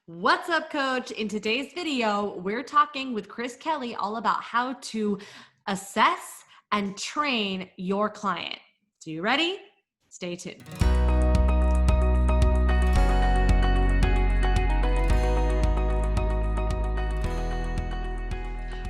What's up, coach? In today's video, we're talking with Chris Kelly all about how to assess and train your client. So you ready? Stay tuned.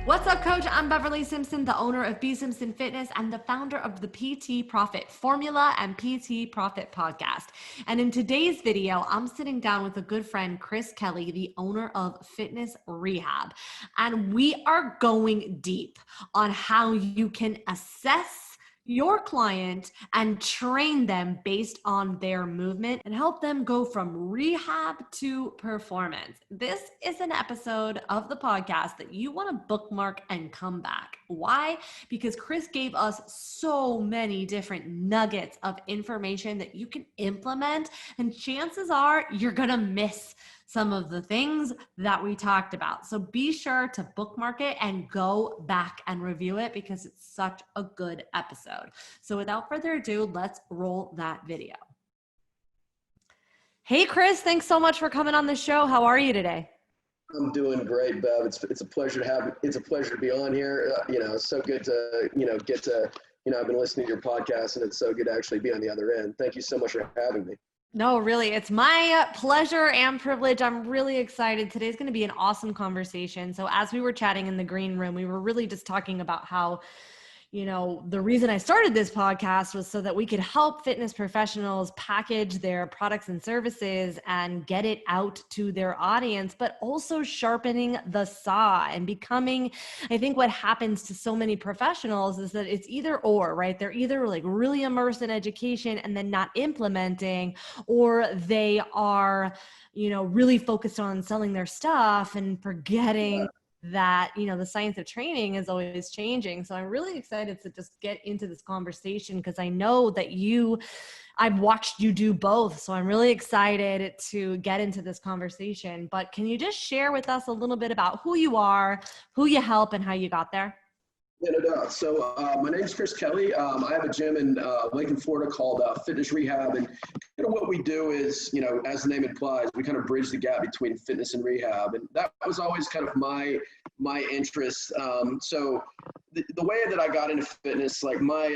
What's up, coach? I'm Beverly Simpson, the owner of B Simpson Fitness and the founder of the PT Profit Formula and PT Profit Podcast. And in today's video, I'm sitting down with a good friend, Chris Kelly, the owner of Fitness Rehab. And we are going deep on how you can assess your client and train them based on their movement and help them go from rehab to performance. This is an episode of the podcast that you want to bookmark and come back. Why? Because Chris gave us so many different nuggets of information that you can implement, and chances are you're going to miss some of the things that we talked about. So be sure to bookmark it and go back and review it because it's such a good episode. So without further ado, let's roll that video. Hey, Chris, thanks so much for coming on the show. How are you today? I'm doing great, Bev. It's a pleasure to be on here. It's so good to, get to, I've been listening to your podcast and it's so good to actually be on the other end. Thank you so much for having me. No, really, it's my pleasure and privilege. I'm really excited. Today's going to be an awesome conversation. So as we were chatting in the green room, we were really just talking about how, the reason I started this podcast was so that we could help fitness professionals package their products and services and get it out to their audience, but also sharpening the saw and becoming, I think what happens to so many professionals is that it's either or, right? They're either like really immersed in education and then not implementing, or they are, really focused on selling their stuff and forgetting that, the science of training is always changing. So I'm really excited to just get into this conversation because I know that I've watched you do both. So I'm really excited to get into this conversation. But can you just share with us a little bit about who you are, who you help, and how you got there? Yeah, no doubt. So my name is Chris Kelly. I have a gym in Lakeland, Florida called Fitness Rehab. And what we do is, as the name implies, we kind of bridge the gap between fitness and rehab. And that was always kind of my interest. So the way that I got into fitness, like my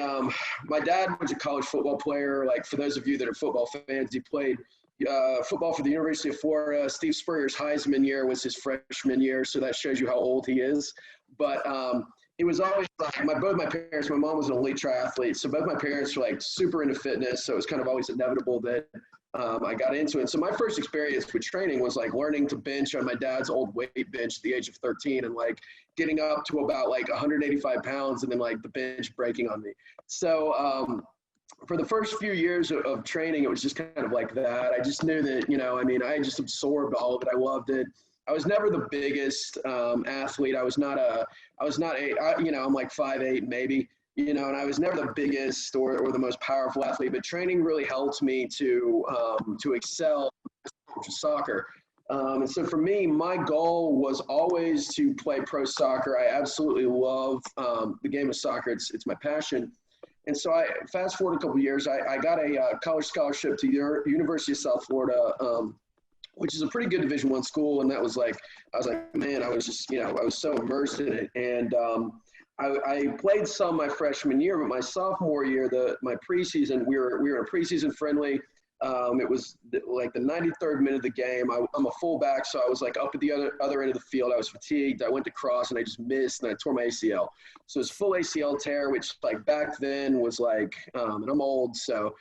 dad was a college football player. Like for those of you that are football fans, he played football for the University of Florida. Steve Spurrier's Heisman year was his freshman year. So that shows you how old he is. But it was always like both my parents, my mom was an elite triathlete. So both my parents were like super into fitness. So it was kind of always inevitable that I got into it. So my first experience with training was like learning to bench on my dad's old weight bench at the age of 13 and like getting up to about like 185 pounds and then like the bench breaking on me. So for the first few years of training, it was just kind of like that. I just knew that, I just absorbed all of it. I loved it. I was never the biggest athlete. I'm like 5'8" maybe, and I was never the biggest or the most powerful athlete, but training really helped me to excel, which is soccer. And so for me, my goal was always to play pro soccer. I absolutely love the game of soccer. It's my passion. And so I fast forward a couple of years, I got a college scholarship to the University of South Florida, which is a pretty good Division I school. And that was like, I was like, man, I was just, I was so immersed in it. And I played some my freshman year, but my sophomore year, my preseason, we were in a preseason friendly. It was like the 93rd minute of the game. I'm a fullback, so I was like up at the other end of the field. I was fatigued. I went to cross and I just missed and I tore my ACL. So it's full ACL tear, which like back then was like, and I'm old, so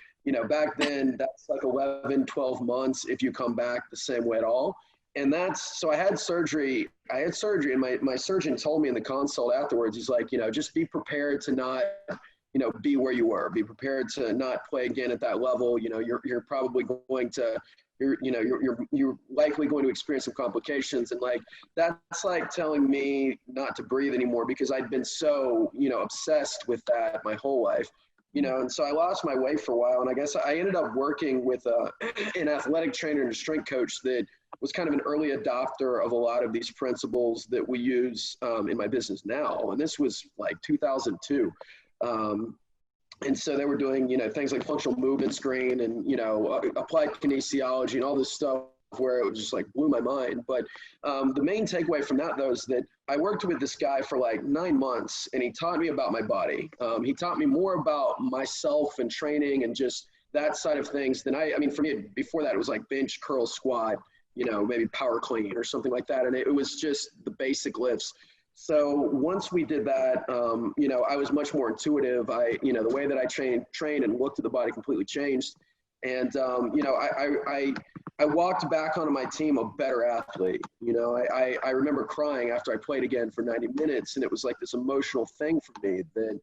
back then that's like 11, 12 months if you come back the same way at all. And so I had surgery and my surgeon told me in the consult afterwards, he's like, just be prepared to not, be where you were, be prepared to not play again at that level. You're probably going to, you're likely going to experience some complications. And like, that's like telling me not to breathe anymore because I'd been so, obsessed with that my whole life. And so I lost my way for a while. And I guess I ended up working with an athletic trainer and a strength coach that was kind of an early adopter of a lot of these principles that we use in my business now. And this was like 2002. And so they were doing, things like functional movement screen and, applied kinesiology and all this stuff where it was just like blew my mind. But the main takeaway from that though is that I worked with this guy for like 9 months, and he taught me about my body. He taught me more about myself and training and just that side of things than I mean, for me, before that, it was like bench, curl, squat, you know, maybe power clean or something like that. And it was just the basic lifts. So once we did that, you know, I was much more intuitive. You know, the way that I trained and looked at the body completely changed. And, you know, I walked back onto my team a better athlete. You know, I remember crying after I played again for 90 minutes, and it was like this emotional thing for me that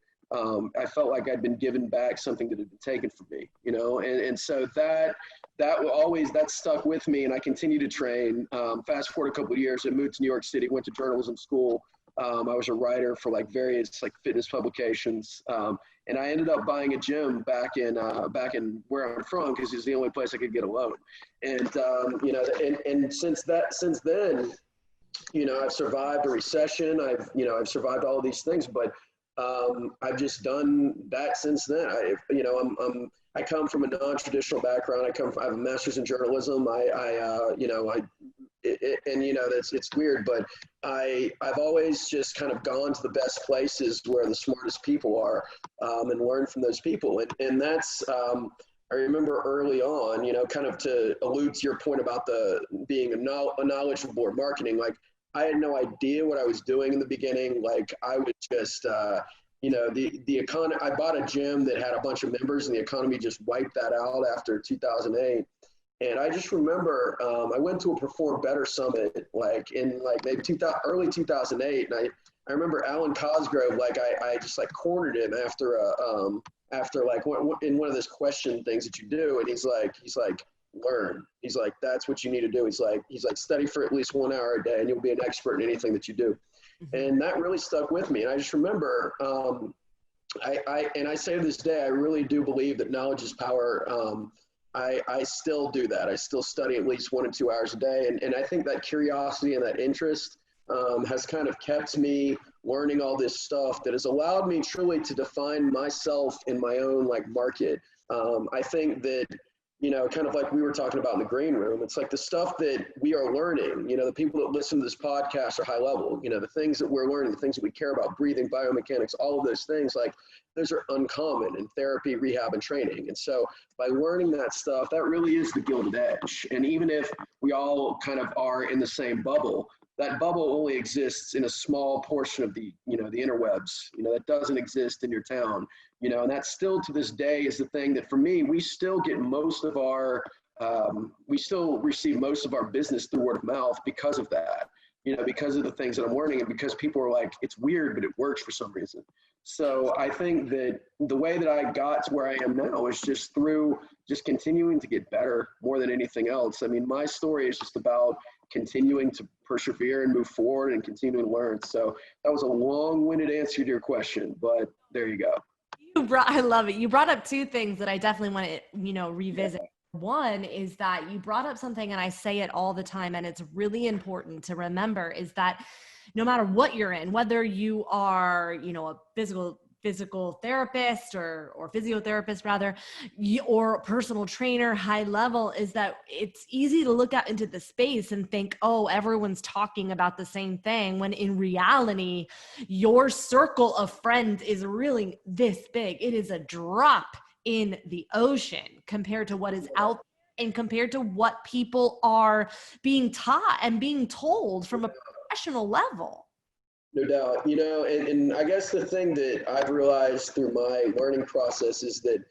I felt like I'd been given back something that had been taken from me, you know, and so that will always, that stuck with me, and I continued to train. Fast forward a couple of years, I moved to New York City, went to journalism school. I was a writer for like various like fitness publications, and I ended up buying a gym back in where I'm from, because it's the only place I could get a loan. And you know, and since then, you know, I've survived a recession. I've survived all of these things, but I've just done that since then. I come from a non-traditional background. I have a master's in journalism. And you know, it's weird, but I've always just kind of gone to the best places where the smartest people are, and learned from those people. And that's, I remember early on, you know, kind of to allude to your point about being a knowledgeable board marketing, like I had no idea what I was doing in the beginning. Like I would just, you know, the economy, I bought a gym that had a bunch of members, and the economy just wiped that out after 2008. And I just remember I went to a Perform Better Summit like in like maybe early 2008, and I remember Alan Cosgrove, like I just like cornered him after like in one of those question things that you do, and he's like learn. He's like, that's what you need to do. He's like study for at least 1 hour a day, and you'll be an expert in anything that you do. And that really stuck with me. And I just remember I say to this day, I really do believe that knowledge is power. I still do that. I still study at least 1 or 2 hours a day. And I think that curiosity and that interest has kind of kept me learning all this stuff that has allowed me truly to define myself in my own like market. I think that, you know, kind of like we were talking about in the green room, it's like the stuff that we are learning, you know, the people that listen to this podcast are high level, you know, the things that we're learning, the things that we care about, breathing, biomechanics, all of those things, like those are uncommon in therapy, rehab, and training. And so by learning that stuff, that really is the gilded edge. And even if we all kind of are in the same bubble, that bubble only exists in a small portion of the, you know, the interwebs, you know, that doesn't exist in your town, you know, and that still to this day is the thing that for me, we still get most of our, we still receive most of our business through word of mouth because of that, you know, because of the things that I'm learning, and because people are like, it's weird, but it works for some reason. So I think that the way that I got to where I am now is just through just continuing to get better more than anything else. I mean, my story is just about continuing to persevere and move forward and continue to learn. So that was a long-winded answer to your question, but there you go. I love it. You brought up 2 things that I definitely want to, you know, revisit. Yeah. One is that you brought up something, and I say it all the time, and it's really important to remember, is that no matter what you're in, whether you are, you know, a physical therapist or physiotherapist rather, or personal trainer, high level, is that it's easy to look out into the space and think, oh, everyone's talking about the same thing, when in reality, your circle of friends is really this big. It is a drop in the ocean compared to what is out there, and compared to what people are being taught and being told from a professional level. No doubt, you know, and I guess the thing that I've realized through my learning process is that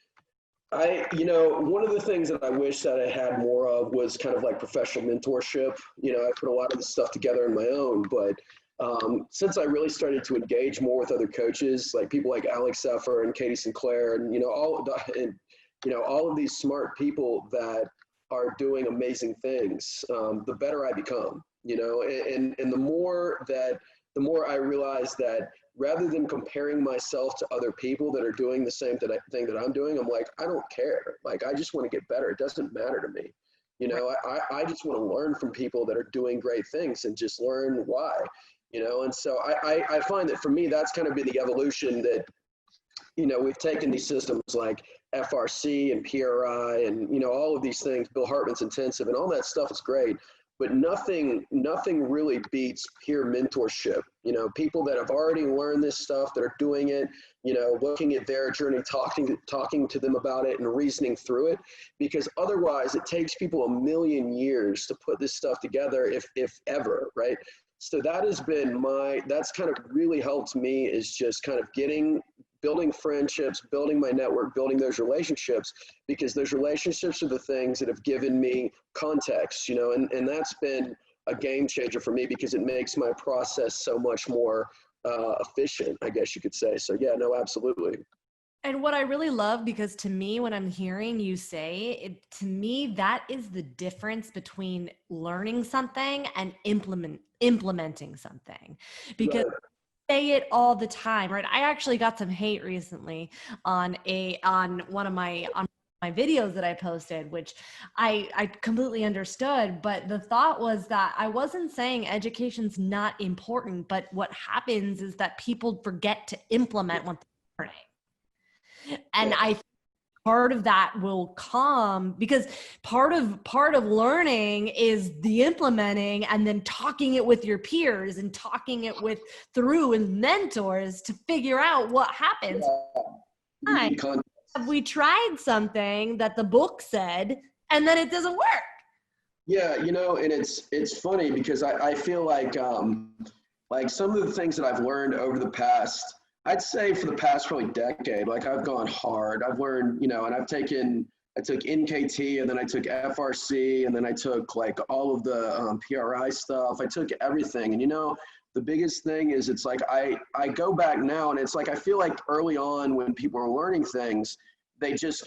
you know, one of the things that I wish that I had more of was kind of like professional mentorship. You know, I put a lot of this stuff together on my own, but since I really started to engage more with other coaches, like people like Alex Seffer and Katie Sinclair, and, you know, all of these smart people that are doing amazing things, the better I become, you know, and the more I realize that rather than comparing myself to other people that are doing the same thing that I'm doing, I'm like, I don't care. Like, I just want to get better. It doesn't matter to me. You know, I just want to learn from people that are doing great things and just learn why, you know? And so I find that for me, that's kind of been the evolution that we've taken these systems like FRC and PRI and, all of these things, Bill Hartman's intensive and all that stuff is great, but nothing really beats peer mentorship. People that have already learned this stuff, that are doing it, looking at their journey, talking to them about it and reasoning through it, because otherwise it takes people a million years to put this stuff together, if ever, right? So that's kind of really helped me, is just kind of building friendships, building my network, building those relationships, because those relationships are the things that have given me context, and that's been a game changer for me, because it makes my process so much more efficient, I guess you could say. So yeah, no, absolutely. And what I really love, because to me, when I'm hearing you say it, to me, that is the difference between learning something and implementing something. Because Right. say it all the time, right? I actually got some hate recently on one of my videos that I posted, which I completely understood. But the thought was that I wasn't saying education's not important, but what happens is that people forget to implement what they're learning. And Yeah. I think part of that will come because part of learning is the implementing and then talking it with your peers and talking it through and mentors to figure out what happens. Yeah. You Time need context. have we tried something that the book said and then it doesn't work? Yeah, and it's funny because I feel like some of the things that I've learned over the past, I'd say for the past probably decade, like I've gone hard. I've learned, and I took NKT, and then I took FRC, and then I took like all of the PRI stuff. I took everything. And the biggest thing is, it's like I go back now, and it's like I feel like early on when people are learning things, they just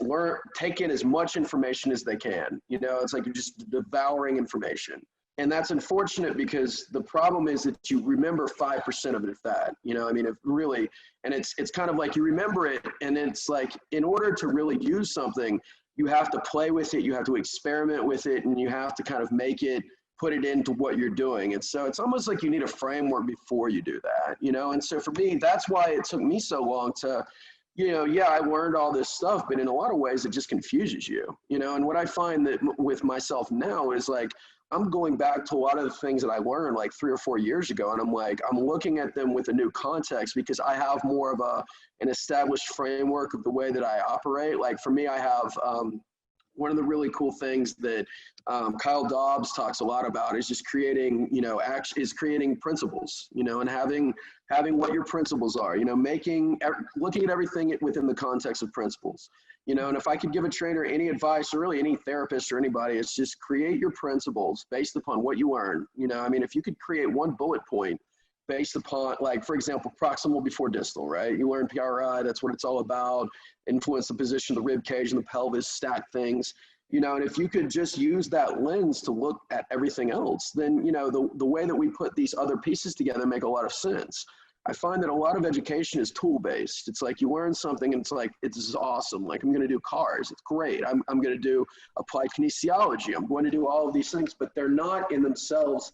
take in as much information as they can. It's like you're just devouring information. And that's unfortunate, because the problem is that you remember 5% of it, if that, if really, and it's kind of like you remember it, and it's like, in order to really use something, you have to play with it, you have to experiment with it, and you have to kind of put it into what you're doing. And so it's almost like you need a framework before you do that, and so for me, that's why it took me so long to, yeah, I learned all this stuff, but in a lot of ways it just confuses you, and what I find that with myself now is like, I'm going back to a lot of the things that I learned like 3 or 4 years ago. And I'm looking at them with a new context, because I have more of an established framework of the way that I operate. Like for me, I have, one of the really cool things that Kyle Dobbs talks a lot about is just creating, creating principles, and having what your principles are, looking at everything within the context of principles, and if I could give a trainer any advice, or really any therapist or anybody, it's just create your principles based upon what you learn. If you could create one bullet point based upon, like, for example, proximal before distal, right? You learn PRI, that's what it's all about. Influence the position of the rib cage and the pelvis, stack things, and if you could just use that lens to look at everything else, then, the way that we put these other pieces together make a lot of sense. I find that a lot of education is tool-based. It's like you learn something and it's like, this is awesome. Like, I'm going to do cars. It's great. I'm going to do applied kinesiology. I'm going to do all of these things, but they're not in themselves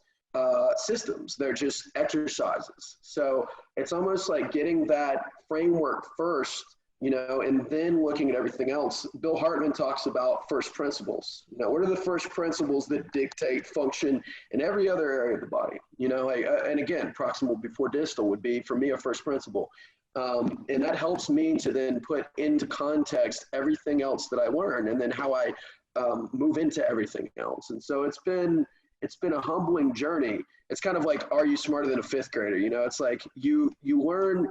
systems. They're just exercises. So it's almost like getting that framework first, and then looking at everything else. Bill Hartman talks about first principles. What are the first principles that dictate function in every other area of the body? And again, proximal before distal would be, for me, a first principle. And that helps me to then put into context everything else that I learn, and then how I move into everything else. And so it's been a humbling journey. It's kind of like, are you smarter than a fifth grader? It's like you learn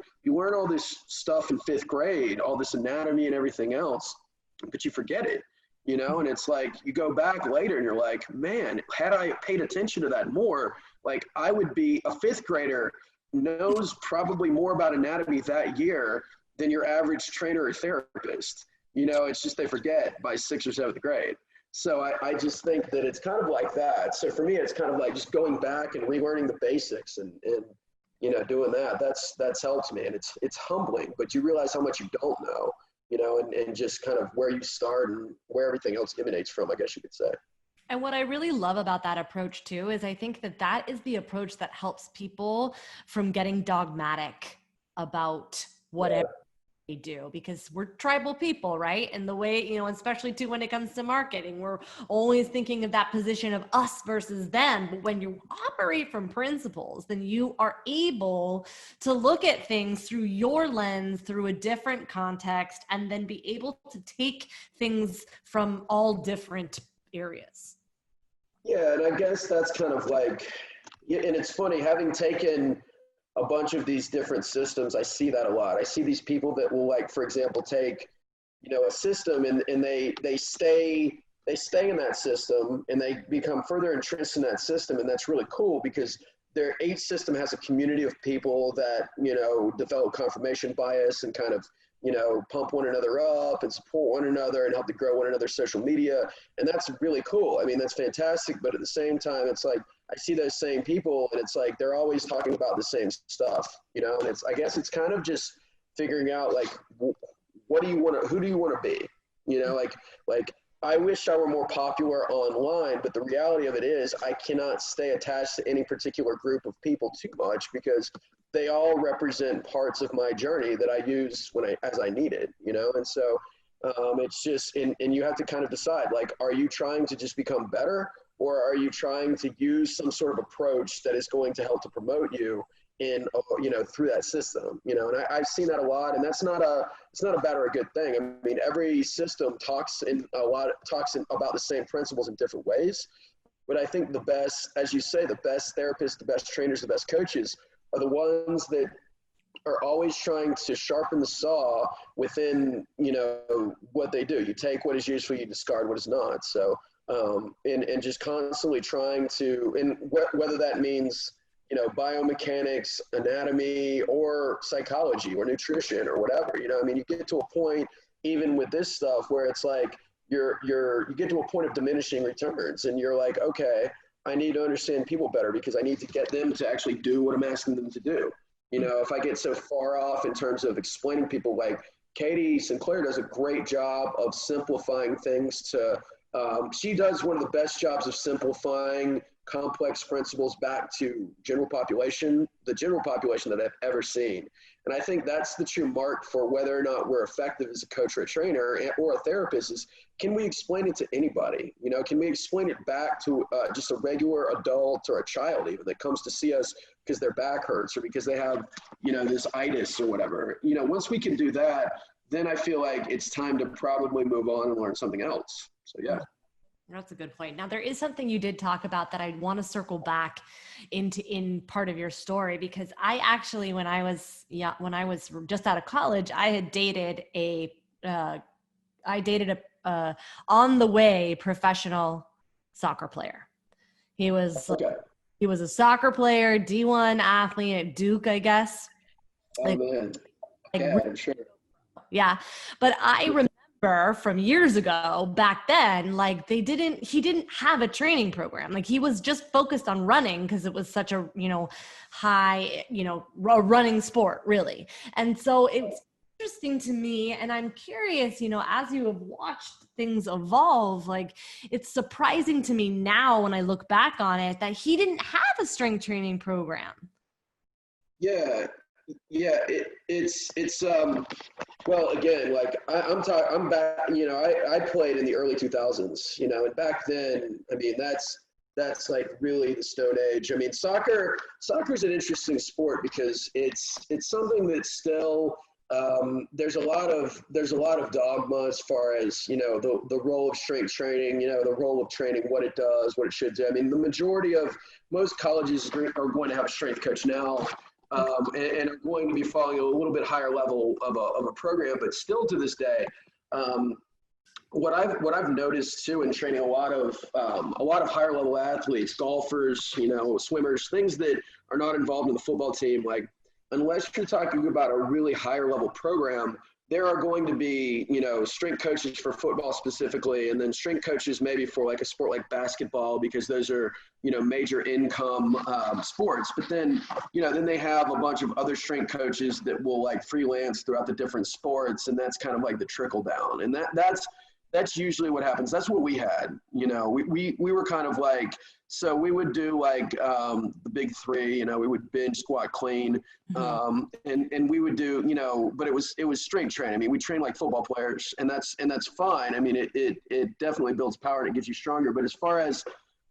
all this stuff in fifth grade, all this anatomy and everything else, but you forget it, and it's like you go back later and you're like, man, had I paid attention to that more, like I would be a fifth grader, knows probably more about anatomy that year than your average trainer or therapist. It's just they forget by 6th or 7th grade. So I just think that it's kind of like that. So for me, it's kind of like just going back and relearning the basics and doing that. That's helped me, and it's humbling, but you realize how much you don't know, and just kind of where you start and where everything else emanates from, I guess you could say. And what I really love about that approach too, is I think that is the approach that helps people from getting dogmatic about whatever. they do, because we're tribal people, right? And the way, you know, especially too when it comes to marketing, we're always thinking of that position of us versus them. But when you operate from principles, then you are able to look at things through your lens, through a different context, and then be able to take things from all different areas. Yeah, and I guess that's kind of like, yeah, and it's funny, having taken a bunch of these different systems, I see that a lot. I see these people that will, like, for example, take, a system, and they stay in that system, and they become further entrenched in that system, and that's really cool because their H system has a community of people that, develop confirmation bias and kind of, pump one another up and support one another and help to grow one another's social media. And that's really cool. I mean, that's fantastic. But at the same time, it's like, I see those same people and it's like, they're always talking about the same stuff, and I guess it's kind of just figuring out, like, who do you want to be? Like I wish I were more popular online, but the reality of it is I cannot stay attached to any particular group of people too much because they all represent parts of my journey that I use as I need it, And so it's just, and you have to kind of decide, like, are you trying to just become better, or are you trying to use some sort of approach that is going to help to promote you in, through that system, and I've seen that a lot, and it's not a bad or a good thing. I mean, every system talks about the same principles in different ways, but I think the best, as you say, the best therapists, the best trainers, the best coaches are the ones that are always trying to sharpen the saw within, what they do. You take what is useful, you discard what is not. So, and just constantly trying to, and whether that means, biomechanics, anatomy, or psychology, or nutrition, or whatever, I mean, you get to a point, even with this stuff, where it's like, you get to a point of diminishing returns, and you're like, okay, I need to understand people better because I need to get them to actually do what I'm asking them to do. If I get so far off in terms of explaining people, like Katie Sinclair does a great job of simplifying things she does one of the best jobs of simplifying complex principles back to the general population that I've ever seen. And I think that's the true mark for whether or not we're effective as a coach or a trainer or a therapist is, can we explain it to anybody? Can we explain it back to just a regular adult or a child even that comes to see us because their back hurts or because they have, this itis or whatever. Once we can do that, then I feel like it's time to probably move on and learn something else. So, yeah. That's a good point. Now, there is something you did talk about that I'd want to circle back in part of your story, because I actually, when I was just out of college, I had dated a on the way professional soccer player. He was a soccer player, D1 athlete at Duke, I guess. Oh, man. Yeah, I'm sure. Yeah. But I remember from years ago, back then, like he didn't have a training program. Like he was just focused on running because it was such a, high, a running sport, really. And so it's interesting to me, and I'm curious, as you have watched things evolve, like it's surprising to me now when I look back on it that he didn't have a strength training program. Yeah, it's well, again, like I'm back, I played in the early 2000s, and back then, I mean, that's like really the Stone Age. I mean, soccer is an interesting sport because it's something that's still, there's a lot of dogma as far as, the role of strength training, the role of training, what it does, what it should do. I mean, the majority of most colleges are going to have a strength coach now. And are going to be following a little bit higher level of a program, but still to this day, what I've noticed too in training a lot of higher level athletes, golfers, swimmers, things that are not involved in the football team, like unless you're talking about a really higher level program, there are going to be, strength coaches for football specifically, and then strength coaches maybe for like a sport like basketball, because those are, major income sports. But then, then they have a bunch of other strength coaches that will like freelance throughout the different sports. And that's kind of like the trickle down. And that's usually what happens. That's what we had. You know, we were kind of like, so we would do like the big three. You know, we would bench, squat, clean, and we would do, you know, but it was strength training. I mean, we train like football players, and that's fine. I mean, it definitely builds power and it gets you stronger. But as far as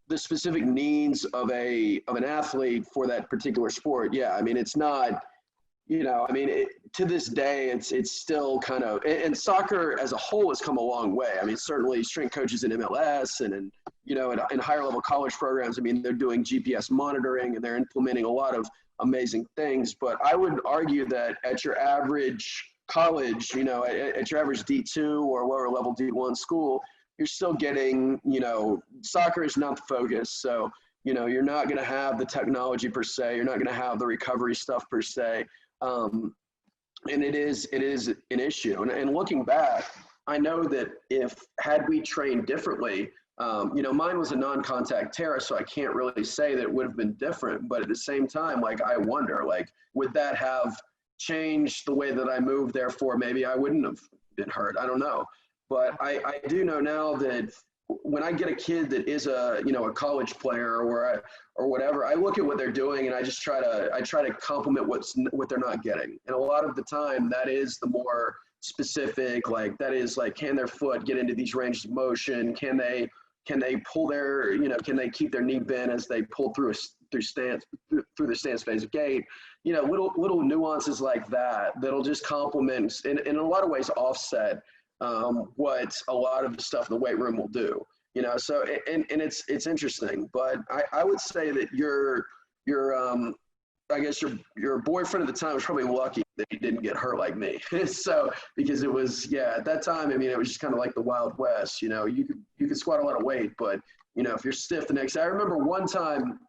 the specific needs of an athlete for that particular sport, yeah, I mean, it's not. You know, I mean, to this day, it's still kind of, and soccer as a whole has come a long way. I mean, certainly strength coaches in MLS and you know, in higher level college programs, I mean, they're doing GPS monitoring and they're implementing a lot of amazing things. But I would argue that at your average college, you know, at your average D2 or lower level D1 school, you're still getting, you know, soccer is not the focus. So, you know, you're not going to have the technology per se. You're not going to have the recovery stuff per se. And it is an issue. And looking back, I know that had we trained differently, you know, mine was a non-contact tear, so I can't really say that it would have been different. But at the same time, like, I wonder, like, would that have changed the way that I moved? Therefore, maybe I wouldn't have been hurt. I don't know. But I do know now that when I get a kid that is a college player or whatever, I look at what they're doing and I just try to complement what they're not getting. And a lot of the time that is the more specific, like that is like, can their foot get into these ranges of motion? Can they pull their, you know, can they keep their knee bent as they pull through the stance phase of gait? You know, little nuances like that'll just complement and in a lot of ways offset what a lot of the stuff in the weight room will do, you know. So and it's interesting, but I would say that your I guess your boyfriend at the time was probably lucky that he didn't get hurt like me. So because it was, yeah, at that time, I mean, it was just kind of like the Wild West, you know. You could squat a lot of weight, but you know, if you're stiff the next day. I remember one time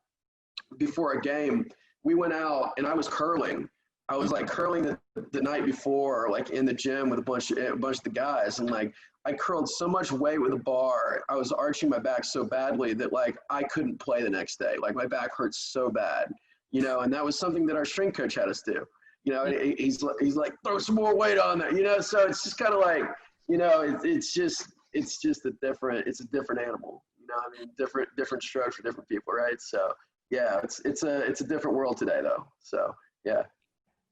before a game, we went out and I was curling. I was like curling the night before, like in the gym with a bunch of the guys, and like I curled so much weight with a bar. I was arching my back so badly that like I couldn't play the next day. Like my back hurt so bad, you know. And that was something that our strength coach had us do. You know, he's like, throw some more weight on there, you know. So it's just kind of like, you know, it's just a different animal. You know, I mean, different strokes for different people, right? So yeah, it's a different world today though. So yeah.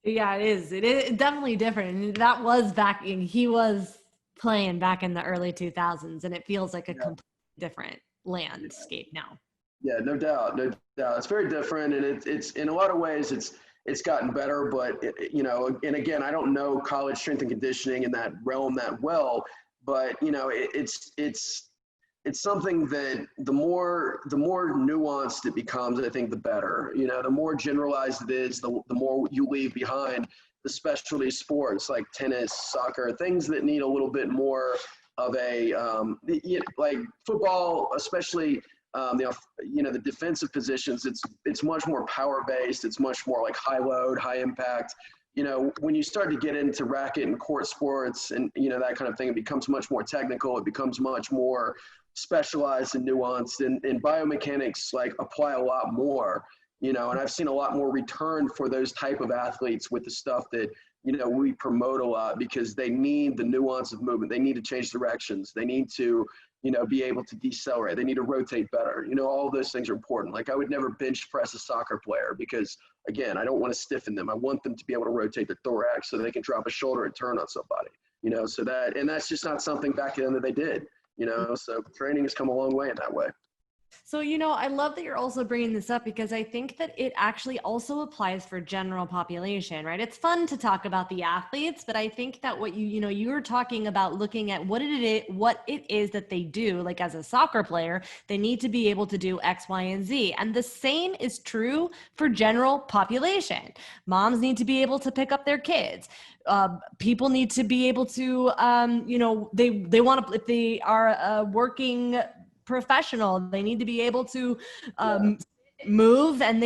Yeah, it is. It is definitely different. And that was he was playing back in the early 2000s, and it feels like a completely different landscape now. Yeah, no doubt. It's very different, and it's in a lot of ways it's gotten better, but you know, and again, I don't know college strength and conditioning in that realm that well, but you know, it's something that the more nuanced it becomes, I think the better. You know, the more generalized it is, the more you leave behind the specialty sports like tennis, soccer, things that need a little bit more of a like football, especially the defensive positions. It's much more power based. It's much more like high load, high impact. You know, when you start to get into racket and court sports and, you know, that kind of thing, it becomes much more technical. It becomes much more specialized and nuanced, and biomechanics like apply a lot more, you know. And I've seen a lot more return for those type of athletes with the stuff that, you know, we promote a lot, because they need the nuance of movement. They need to change directions. They need to, you know, be able to decelerate. They need to rotate better. You know, all those things are important. Like I would never bench press a soccer player because, again, I don't want to stiffen them. I want them to be able to rotate the thorax so they can drop a shoulder and turn on somebody, you know. So that's just not something back then that they did, you know. So training has come a long way in that way. So, you know, I love that you're also bringing this up, because I think that it actually also applies for general population, right? It's fun to talk about the athletes, but I think that what you were talking about looking at what it is that they do, like as a soccer player, they need to be able to do X, Y, and Z. And the same is true for general population. Moms need to be able to pick up their kids. People need to be able to, they want to, if they are working professional, they need to be able to move, and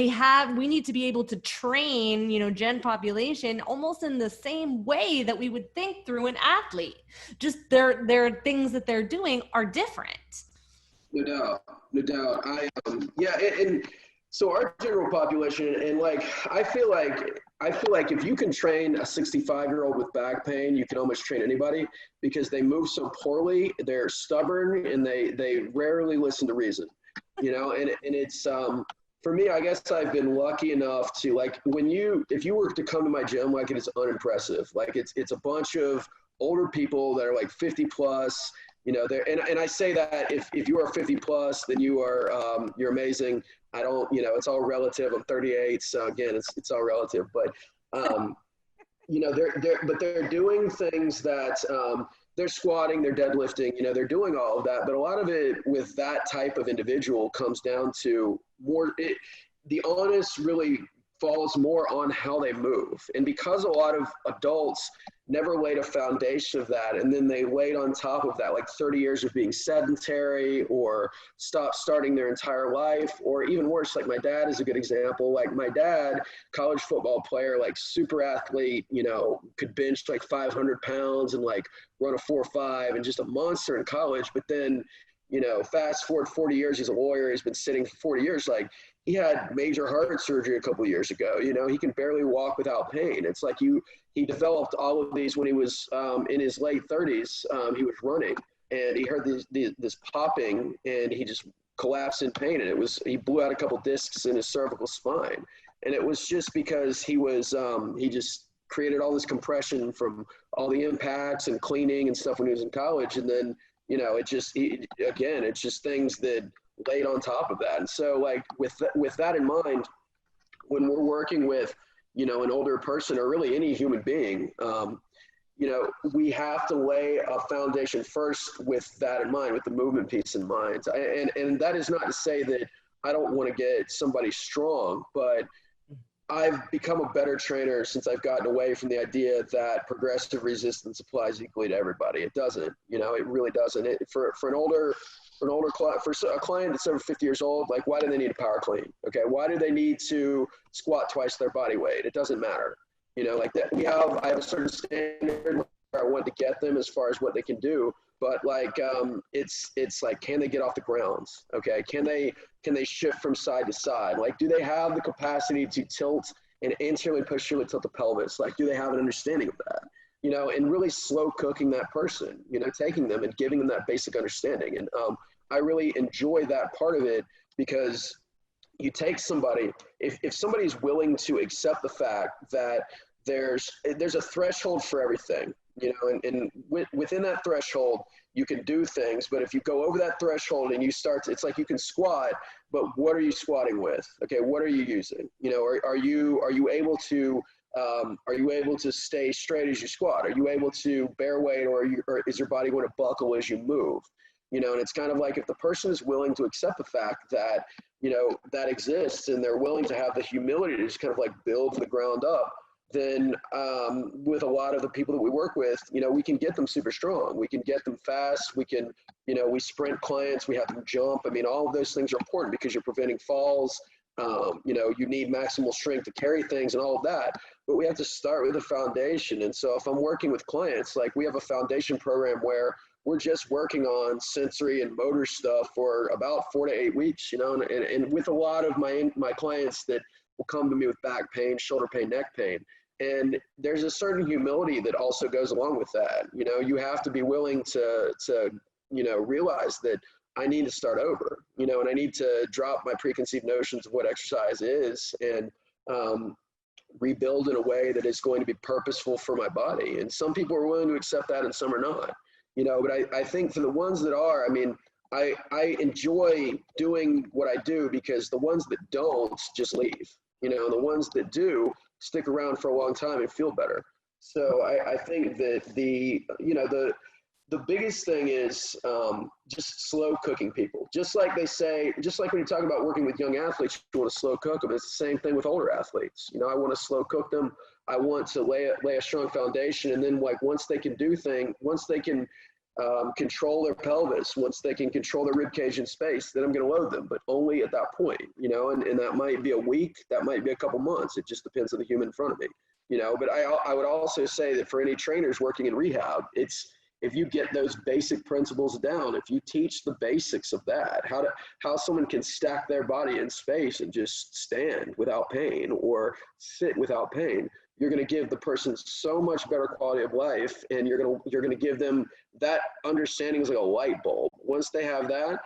we need to be able to train, you know, gen population almost in the same way that we would think through an athlete. Just their things that they're doing are different. No doubt. And So our general population, and like I feel like if you can train a 65-year-old with back pain, you can almost train anybody because they move so poorly, they're stubborn, and they rarely listen to reason. And it's for me, I guess I've been lucky enough to, like, if you were to come to my gym, like, it is unimpressive. Like it's a bunch of older people that are like 50 plus. And I say that if you are 50 plus, then you're amazing. I don't, it's all relative. I'm 38, so again, it's all relative. But they're doing things that they're squatting, they're deadlifting, they're doing all of that. But a lot of it with that type of individual comes down to the onus really falls more on how they move. And because a lot of adults never laid a foundation of that, and then they laid on top of that like 30 years of being sedentary or starting their entire life, or even worse, like my dad is a good example. Like my dad, college football player, like super athlete, could bench like 500 pounds and like run a 4.5 and just a monster in college. But then, fast forward 40 years, he's a lawyer, he's been sitting for 40 years. Like, he had major heart surgery a couple of years ago. He can barely walk without pain. It's like he developed all of these when he was in his late 30s. He was running and he heard this popping and he just collapsed in pain. And he blew out a couple discs in his cervical spine. And it was just because he just created all this compression from all the impacts and cleaning and stuff when he was in college. And then, it's just things that laid on top of that. And so, like, with that in mind, when we're working with, an older person or really any human being, we have to lay a foundation first with that in mind, with the movement piece in mind. And that is not to say that I don't want to get somebody strong, but I've become a better trainer since I've gotten away from the idea that progressive resistance applies equally to everybody. It doesn't, it really doesn't. For a client that's over 50 years old, like, why do they need a power clean? Okay. Why do they need to squat twice their body weight? It doesn't matter. Like that. I have a certain standard where I want to get them as far as what they can do. But like, it's like, can they get off the ground? Okay. Can they shift from side to side? Like, do they have the capacity to tilt and anteriorly posteriorly tilt the pelvis? Like, do they have an understanding of that? And really slow cooking that person, taking them and giving them that basic understanding. And I really enjoy that part of it because you take somebody, if somebody's willing to accept the fact that there's a threshold for everything, and within that threshold, you can do things. But if you go over that threshold and it's like you can squat, but what are you squatting with? Okay, what are you using? Are you able to stay straight as you squat? Are you able to bear weight, or is your body going to buckle as you move? And it's kind of like, if the person is willing to accept the fact that, that exists, and they're willing to have the humility to just kind of like build from the ground up, then with a lot of the people that we work with, we can get them super strong. We can get them fast. We can, we sprint clients, we have them jump. I mean, all of those things are important because you're preventing falls. You need maximal strength to carry things and all of that, but we have to start with a foundation. And so if I'm working with clients, like, we have a foundation program where we're just working on sensory and motor stuff for about 4 to 8 weeks, and with a lot of my clients that will come to me with back pain, shoulder pain, neck pain. And there's a certain humility that also goes along with that. You have to be willing to realize that I need to start over, and I need to drop my preconceived notions of what exercise is and rebuild in a way that is going to be purposeful for my body. And some people are willing to accept that and some are not, but I think for the ones that are, I mean, I enjoy doing what I do because the ones that don't just leave, and the ones that do stick around for a long time and feel better. So I think that the biggest thing is just slow cooking people. Just like they say, just like when you talk about working with young athletes, you want to slow cook them. It's the same thing with older athletes. I want to slow cook them. I want to lay a strong foundation. And then, like, once they can control their pelvis, once they can control their rib cage in space, then I'm going to load them, but only at that point, and that might be a week, that might be a couple months. It just depends on the human in front of me, but I would also say that for any trainers working in rehab, it's if you get those basic principles down, if you teach the basics of that, how someone can stack their body in space and just stand without pain or sit without pain, you're going to give the person so much better quality of life, and you're going to give them that understanding is like a light bulb. Once they have that,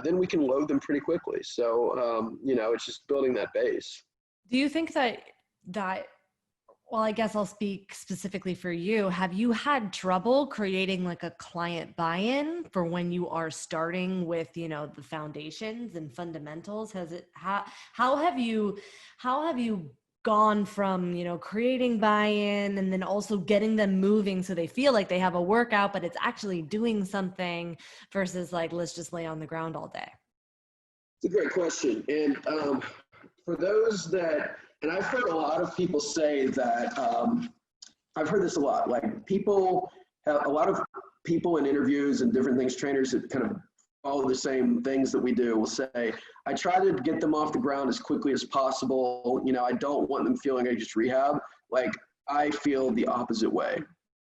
then we can load them pretty quickly. So, it's just building that base. Do you think that, well, I guess I'll speak specifically for you. Have you had trouble creating like a client buy-in for when you are starting with, the foundations and fundamentals? How have you gone from, creating buy-in and then also getting them moving so they feel like they have a workout, but it's actually doing something versus like, let's just lay on the ground all day? It's a great question. And for those that, and I've heard a lot of people say that, I've heard this a lot, like a lot of people in interviews and different things, trainers that kind of follow the same things that we do will say, I try to get them off the ground as quickly as possible. I don't want them feeling like just rehab. Like, I feel the opposite way.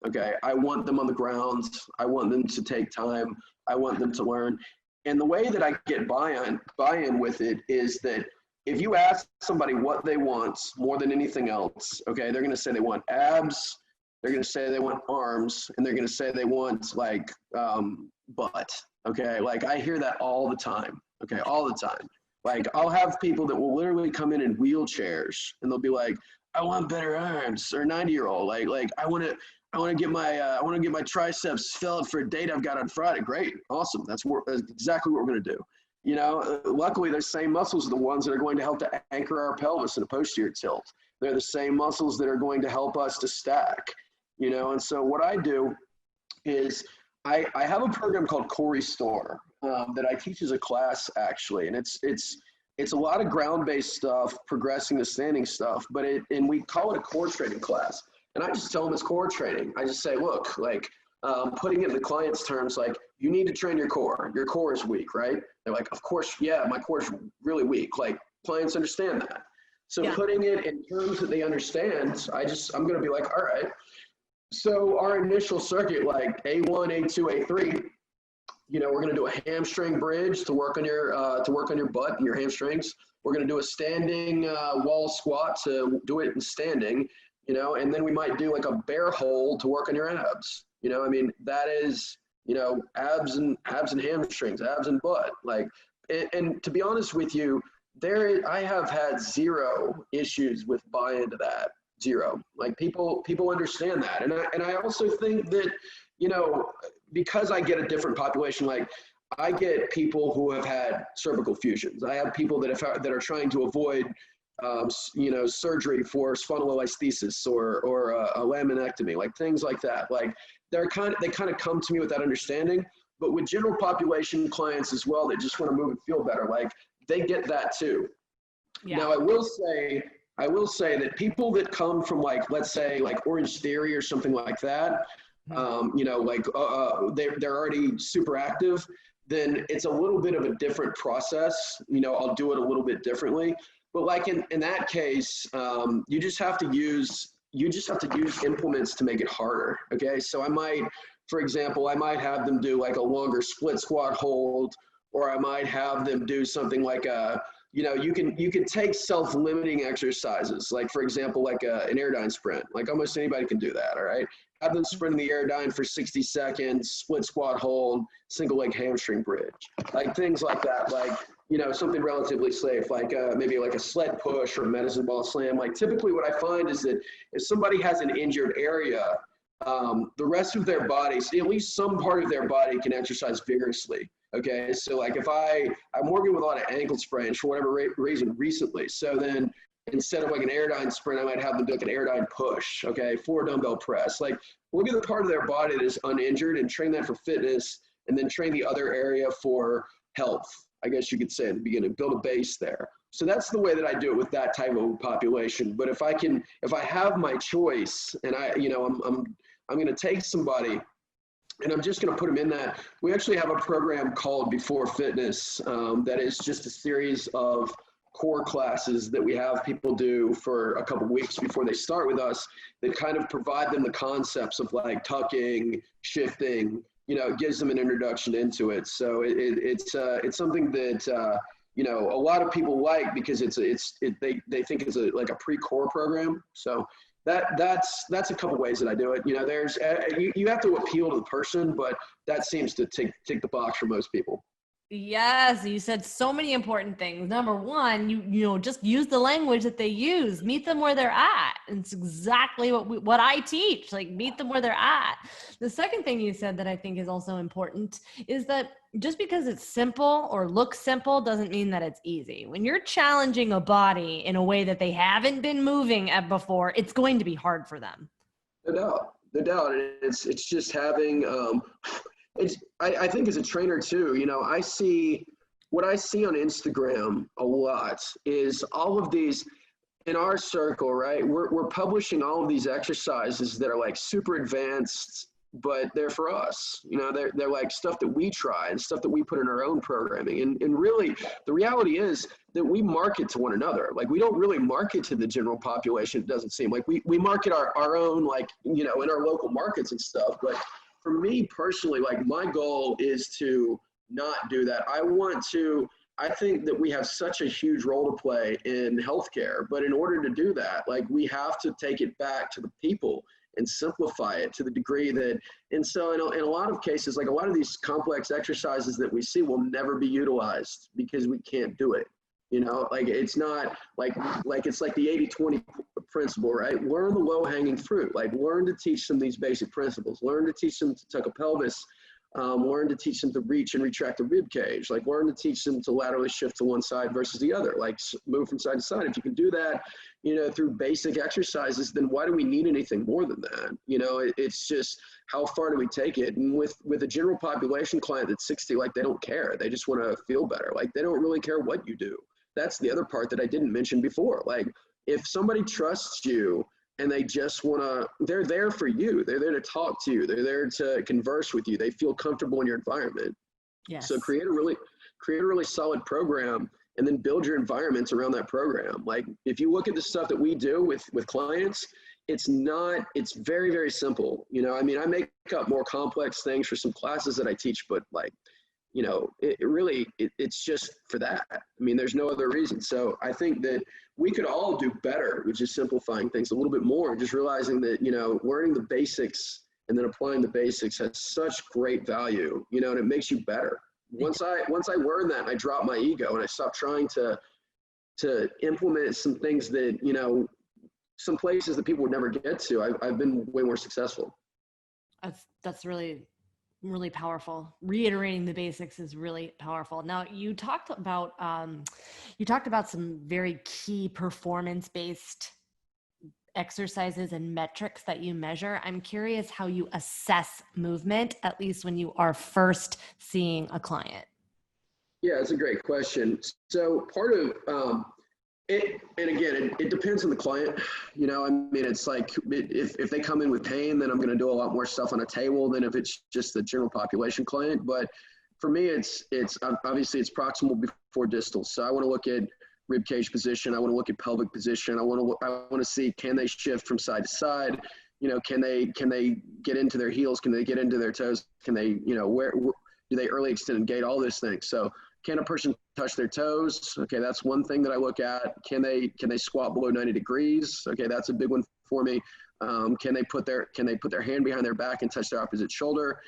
Okay. I want them on the ground. I want them to take time. I want them to learn. And the way that I get buy-in with it is that if you ask somebody what they want more than anything else, okay, they're going to say they want abs, they're going to say they want arms, and they're going to say they want like butt. Okay, like I hear that all the time. Okay, all the time. Like I'll have people that will literally come in wheelchairs, and they'll be like, "I want better arms," or 90-year-old, like I want to get my triceps filled for a date I've got on Friday. Great, awesome. That's exactly what we're going to do. Luckily, those same muscles are the ones that are going to help to anchor our pelvis in a posterior tilt. They're the same muscles that are going to help us to stack. And so what I do is I have a program called Core Restore that I teach as a class actually, and it's a lot of ground-based stuff, progressing to standing stuff, and we call it a core training class. And I just tell them it's core training. I just say, look, like putting it in the client's terms, like you need to train your core. Your core is weak, right? They're like, of course, yeah, my core is really weak. Like clients understand that. So yeah. Putting it in terms that they understand, I'm going to be like, all right. So our initial circuit, like A1, A2, A3, we're going to do a hamstring bridge to work on your butt and your hamstrings. We're going to do a standing wall squat to do it in standing, and then we might do like a bear hold to work on your abs. That is, abs and hamstrings, abs and butt. Like, and to be honest with you, I have had zero issues with buy-in to that. Zero. Like people understand that. And I also think that, because I get a different population, like I get people who have had cervical fusions. I have people that are trying to avoid, surgery for spondylolisthesis or a laminectomy, like things like that. Like they kind of come to me with that understanding, but with general population clients as well, that just want to move and feel better. Like they get that too. Yeah. Now I will say that people that come from like, let's say like Orange Theory or something like that, they're already super active, then it's a little bit of a different process. I'll do it a little bit differently. But like in that case, you just have to use implements to make it harder. Okay. So for example, I might have them do like a longer split squat hold, or I might have them do something like you can take self-limiting exercises. Like for example, like an Airdyne sprint, like almost anybody can do that. All right. Have them sprint in the Airdyne for 60 seconds, split squat hold, single leg hamstring bridge, like things like that. Like, something relatively safe, like maybe like a sled push or a medicine ball slam. Like typically what I find is that if somebody has an injured area, the rest of their bodies, at least some part of their body can exercise vigorously. Okay. So like if I'm working with a lot of ankle sprains for whatever reason recently. So then instead of like an Airdyne sprint, I might have them do like an Airdyne push. Okay. 4 dumbbell press. Like look at the part of their body that is uninjured and train that for fitness, and then train the other area for health, I guess you could say at the beginning, build a base there. So that's the way that I do it with that type of population. But if I have my choice and I'm going to take somebody and I'm just going to put them in that, we actually have a program called Before Fitness that is just a series of core classes that we have people do for a couple weeks before they start with us that kind of provide them the concepts of like tucking, shifting, you know, it gives them an introduction into it. So it's something that, you know, a lot of people like because they think it's like a pre-core program. So that's a couple ways that I do it. You know, there's, you have to appeal to the person, but that seems to tick the box for most people. Yes, you said so many important things. Number one, you know, just use the language that they use. Meet them where they're at. And it's exactly what I teach. Like, meet them where they're at. The second thing you said that I think is also important is that just because it's simple or looks simple doesn't mean that it's easy. When you're challenging a body in a way that they haven't been moving at before, it's going to be hard for them. No doubt, no doubt. It's just having I think as a trainer too, you know, what I see on Instagram a lot is all of these in our circle, right? We're publishing all of these exercises that are like super advanced, but they're for us. You know, they're like stuff that we try and stuff that we put in our own programming. And really the reality is that we market to one another. Like, we don't really market to the general population. It doesn't seem like we market our own, like, you know, in our local markets and stuff. But for me personally, like, my goal is to not do that. I think that we have such a huge role to play in healthcare, but in order to do that, like, we have to take it back to the people and simplify it to the degree that, and so in a lot of cases, like, a lot of these complex exercises that we see will never be utilized because we can't do it. You know, like, it's not like it's like the 80-20 principle, right? Learn the low hanging fruit, like, learn to teach them these basic principles, learn to teach them to tuck a pelvis, learn to teach them to reach and retract the rib cage, like, learn to teach them to laterally shift to one side versus the other, like, move from side to side. If you can do that, you know, through basic exercises, then why do we need anything more than that? You know, it's just, how far do we take it? And with a general population client that's 60, like, they don't care. They just want to feel better. Like, they don't really care what you do. That's the other part that I didn't mention before. Like, if somebody trusts you and they just want to, they're there for you. They're there to talk to you. They're there to converse with you. They feel comfortable in your environment. Yes. So create a really solid program and then build your environments around that program. Like, if you look at the stuff that we do with clients, it's very, very simple. You know, I mean, I make up more complex things for some classes that I teach, but, like, you know, it's just for that. I mean, there's no other reason. So I think that we could all do better with just simplifying things a little bit more, just realizing that, you know, learning the basics and then applying the basics has such great value, you know, and it makes you better. Once I learn that and I drop my ego and I stop trying to implement some things that, you know, some places that people would never get to, I've been way more successful. That's really, really powerful. Reiterating the basics is really powerful. Now, you talked about some very key performance-based exercises and metrics that you measure. I'm curious how you assess movement, at least when you are first seeing a client. Yeah, it's a great question. So part of it, and again, it depends on the client. You know, I mean, it's like, if they come in with pain, then I'm going to do a lot more stuff on a table than if it's just the general population client. But for me, it's obviously it's proximal before distal. So I want to look at rib cage position. I want to look at pelvic position. I want to see, can they shift from side to side? You know, can they get into their heels? Can they get into their toes? Can they, you know, where do they early extend and gate? All those things. So can a person touch their toes? Okay, that's one thing that I look at. Can they squat below 90 degrees? Okay, that's a big one for me. Can they put their hand behind their back and touch their opposite shoulder?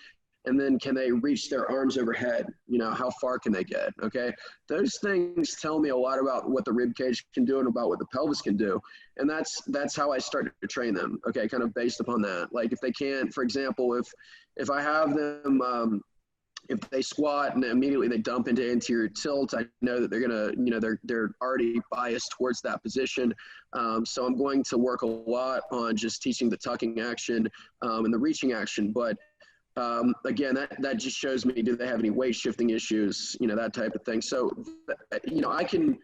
And then can they reach their arms overhead? You know, how far can they get? Okay, those things tell me a lot about what the rib cage can do and about what the pelvis can do. And that's how I start to train them. Okay, kind of based upon that. Like, if they can't, for example, if I have them, if they squat and immediately they dump into anterior tilt, I know that they're gonna, you know, they're already biased towards that position. So I'm going to work a lot on just teaching the tucking action and the reaching action. But again, that just shows me, do they have any weight shifting issues, you know, that type of thing. So, you know, I can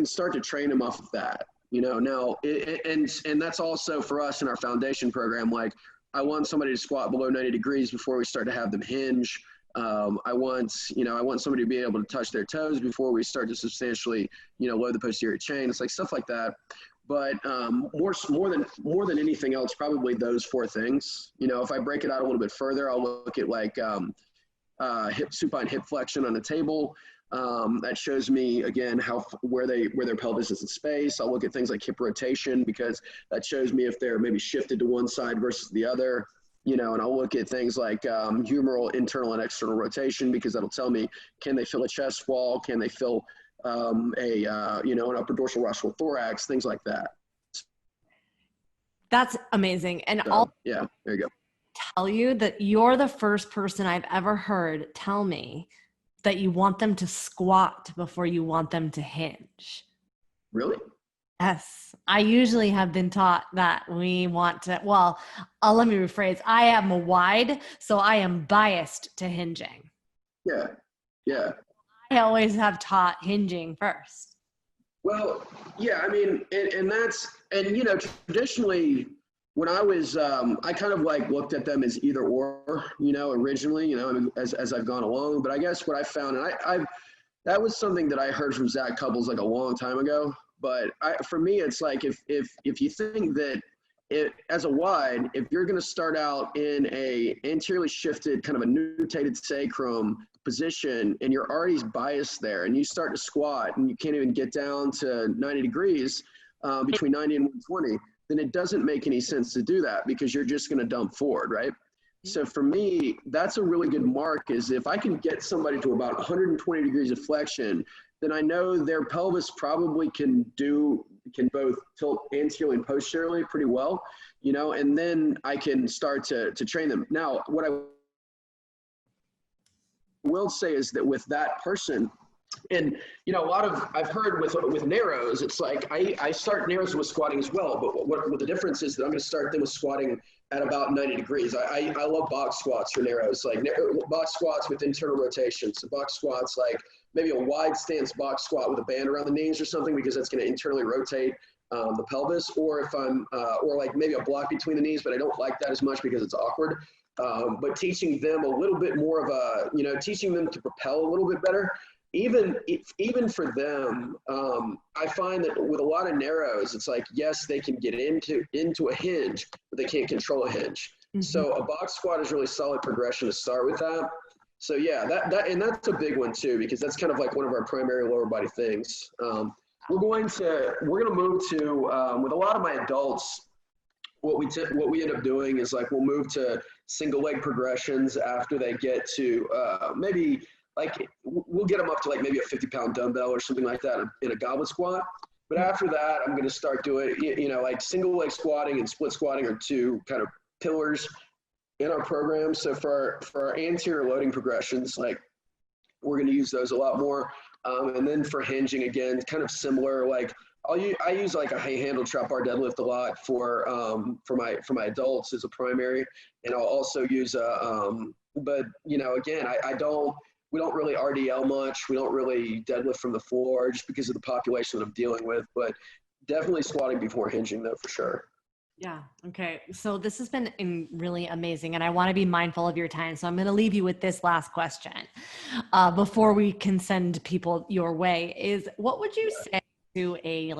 start to train them off of that, you know. Now, and that's also for us in our foundation program. Like, I want somebody to squat below 90 degrees before we start to have them hinge. I want somebody to be able to touch their toes before we start to substantially, load the posterior chain. It's like stuff like that. But more than anything else, probably those four things. If I break it out a little bit further, I'll look at like supine hip flexion on the table. That shows me again where their pelvis is in space. I'll look at things like hip rotation because that shows me if they're maybe shifted to one side versus the other. And I'll look at things like humeral internal and external rotation because that'll tell me, can they feel a chest wall? Can they feel an upper dorsal rostral thorax, things like that. That's amazing. And yeah, there you go. Tell you that you're the first person I've ever heard tell me that you want them to squat before you want them to hinge. Really? Yes. I usually have been taught that we want to, let me rephrase. I am a wide, so I am biased to hinging. Yeah. Yeah. I always have taught hinging first. Well, yeah, I mean, traditionally when I was, I kind of like looked at them as either or, originally, as I've gone along. But I guess what I found, and that was something that I heard from Zach Couples like a long time ago. But for me, it's like if you think that as a wide, if you're going to start out in a anteriorly shifted kind of a nutated sacrum position and you're already biased there and you start to squat and you can't even get down to 90 degrees between 90 and 120, then it doesn't make any sense to do that because you're just going to dump forward, right? So for me, that's a really good mark is if I can get somebody to about 120 degrees of flexion, then I know their pelvis probably can both tilt anteriorly and posteriorly pretty well, and then I can start to train them. Now, what I will say is that with that person, and I've heard with narrows, it's like I start narrows with squatting as well, but what the difference is that I'm going to start them with squatting at about 90 degrees. I love box squats for narrows, like box squats with internal rotation. So box squats like maybe a wide stance box squat with a band around the knees or something because that's going to internally rotate the pelvis, or if I'm or like maybe a block between the knees, but I don't like that as much because it's awkward. But teaching them a little bit more of teaching them to propel a little bit better. Even for them, I find that with a lot of narrows, it's like, yes, they can get into a hinge, but they can't control a hinge. Mm-hmm. So a box squat is really solid progression to start with that. So yeah, and that's a big one too, because that's kind of like one of our primary lower body things. We're going to move to, with a lot of my adults, what we end up doing is like, we'll move to single leg progressions after they get to maybe, like we'll get them up to like maybe a 50-pound dumbbell or something like that in a goblet squat. But after that, I'm going to start doing, like single leg squatting and split squatting are two kind of pillars in our program. So for our anterior loading progressions, like we're going to use those a lot more. And then for hinging, again, kind of similar, like I use like a high handle trap bar deadlift a lot for my adults as a primary. And I'll also use but again, we don't really RDL much. We don't really deadlift from the floor just because of the population that I'm dealing with, but definitely squatting before hinging though, for sure. Yeah. Okay. So this has been really amazing and I want to be mindful of your time. So I'm going to leave you with this last question before we can send people your way is what would you say to a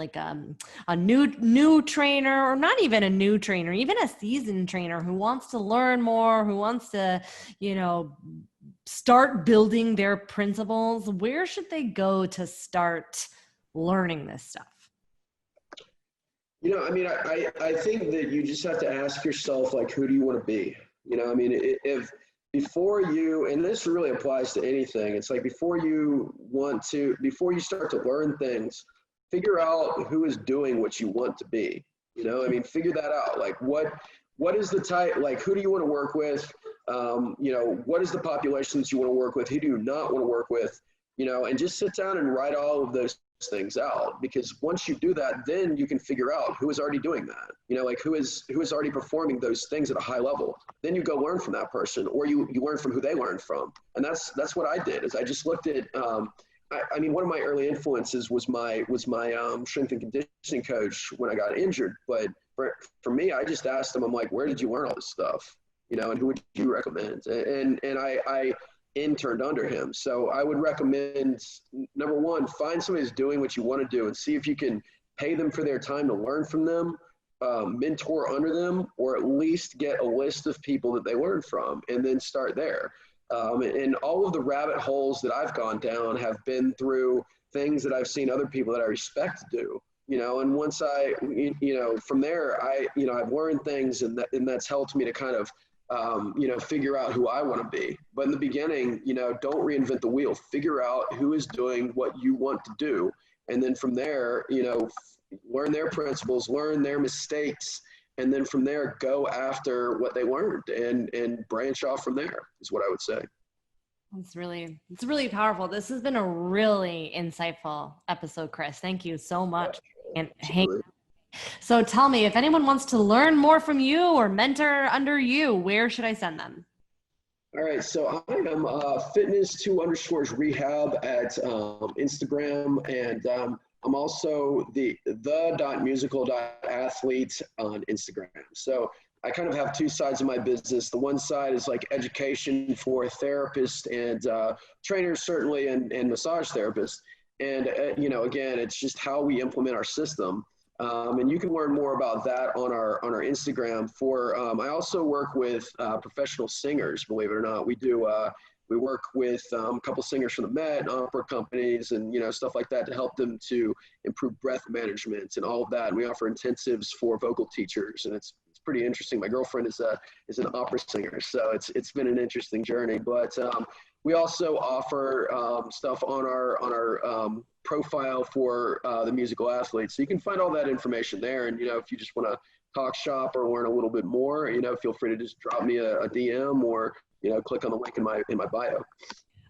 new trainer, or not even a new trainer, even a seasoned trainer who wants to learn more, who wants to, start building their principles? Where should they go to start learning this stuff? I think that you just have to ask yourself, like, who do you want to be? If before you, and this really applies to anything, it's like before you start to learn things, figure out who is doing what you want to be. Figure that out. Like what is the type, like who do you want to work with? What is the populations you want to work with? Who do you not want to work with? And just sit down and write all of those things out, because once you do that, then you can figure out who is already doing that, like who is already performing those things at a high level. Then you go learn from that person, or you learn from who they learned from. And that's what I did, is I just looked at, one of my early influences was my strength and conditioning coach when I got injured. But for me, I just asked him, I'm like, where did you learn all this stuff? And who would you recommend? And interned under him. So I would recommend, number one, find somebody who's doing what you want to do and see if you can pay them for their time to learn from them, mentor under them, or at least get a list of people that they learn from, and then start there. And all of the rabbit holes that I've gone down have been through things that I've seen other people that I respect do. And once from there, I've learned things, and that's helped me to kind of, figure out who I want to be. But in the beginning, don't reinvent the wheel. Figure out who is doing what you want to do. And then from there, learn their principles, learn their mistakes, and then from there, go after what they learned and branch off from there is what I would say. It's really powerful. This has been a really insightful episode, Chris. Thank you so much. And so tell me, if anyone wants to learn more from you or mentor under you, where should I send them? All right, so I am fitness2_rehab at Instagram, and I'm also the .musical.athlete on Instagram. So I kind of have two sides of my business. The one side is like education for therapists and trainers, certainly, and massage therapists. And, again, it's just how we implement our system. And you can learn more about that on our Instagram. I also work with professional singers, believe it or not. We work with a couple singers from the Met, opera companies, and stuff like that to help them to improve breath management and all of that. And we offer intensives for vocal teachers, and it's pretty interesting. My girlfriend is an opera singer, so it's been an interesting journey. But we also offer stuff on our profile for the musical athletes. So you can find all that information there. And if you just want to talk shop or learn a little bit more, feel free to just drop me a DM or click on the link in my bio.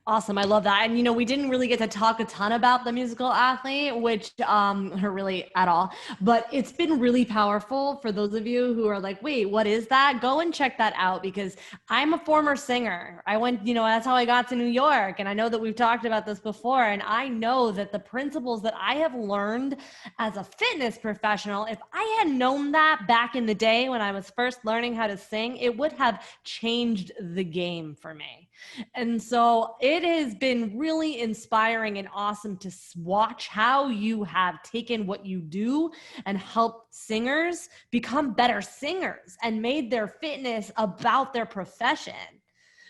Awesome. I love that. And, we didn't really get to talk a ton about the musical athlete, which, or really at all, but it's been really powerful for those of you who are like, wait, what is that? Go and check that out, because I'm a former singer. I went, that's how I got to New York. And I know that we've talked about this before. And I know that the principles that I have learned as a fitness professional, if I had known that back in the day when I was first learning how to sing, it would have changed the game for me. And so it has been really inspiring and awesome to watch how you have taken what you do and helped singers become better singers and made their fitness about their profession,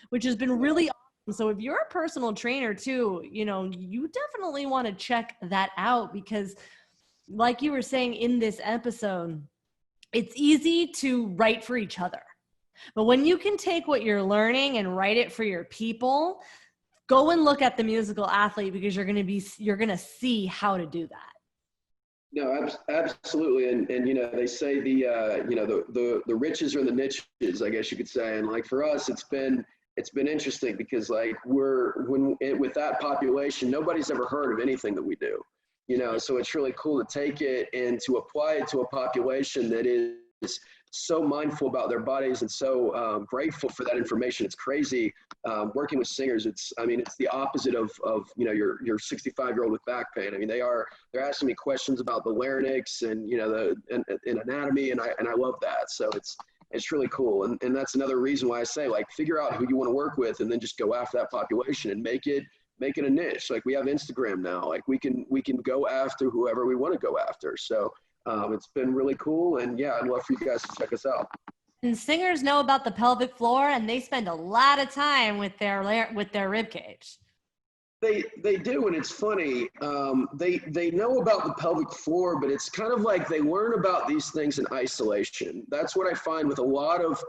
which has been really awesome. So if you're a personal trainer too, you definitely want to check that out, because like you were saying in this episode, it's easy to write for each other. But when you can take what you're learning and write it for your people, go and look at the musical athlete, because you're going to see how to do that. No, absolutely. And they say the riches are in the niches, I guess you could say. And like for us, it's been interesting, because like with that population, nobody's ever heard of anything that we do, so it's really cool to take it and to apply it to a population that is so mindful about their bodies and so grateful for that information. It's crazy working with singers. It's the opposite of your 65-year-old with back pain. I mean, they're asking me questions about the larynx and the anatomy, and I love that. So it's really cool. And that's another reason why I say, like, figure out who you want to work with and then just go after that population and make it a niche. Like, we have Instagram now. Like, we can go after whoever we want to go after. So it's been really cool, and yeah, I'd love for you guys to check us out. And singers know about the pelvic floor, and they spend a lot of time with their rib cage. They do, and it's funny. They know about the pelvic floor, but it's kind of like they learn about these things in isolation. That's what I find with a lot of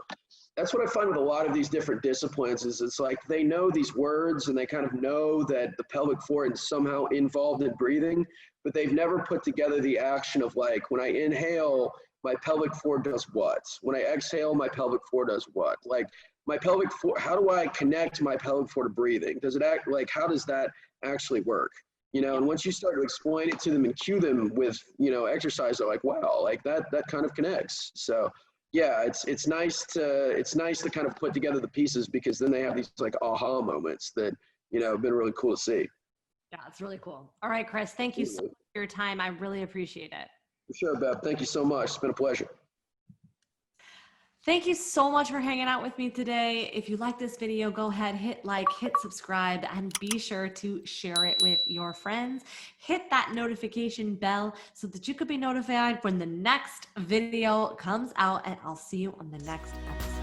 these different disciplines. Is it's like they know these words and they kind of know that the pelvic floor is somehow involved in breathing, but they've never put together the action of, like, when I inhale, my pelvic floor does what? When I exhale, my pelvic floor does what? Like, my pelvic floor, how do I connect my pelvic floor to breathing? Does it act like, how does that actually work? And once you start to explain it to them and cue them with, exercise, they're like, wow, like that kind of connects. So yeah, it's nice to kind of put together the pieces, because then they have these like aha moments that, have been really cool to see. Yeah, it's really cool. All right, Chris, thank you so much for your time. I really appreciate it. For sure, Beth. Thank you so much. It's been a pleasure. Thank you so much for hanging out with me today. If you like this video, go ahead, hit like, hit subscribe, and be sure to share it with your friends. Hit that notification bell so that you could be notified when the next video comes out, and I'll see you on the next episode.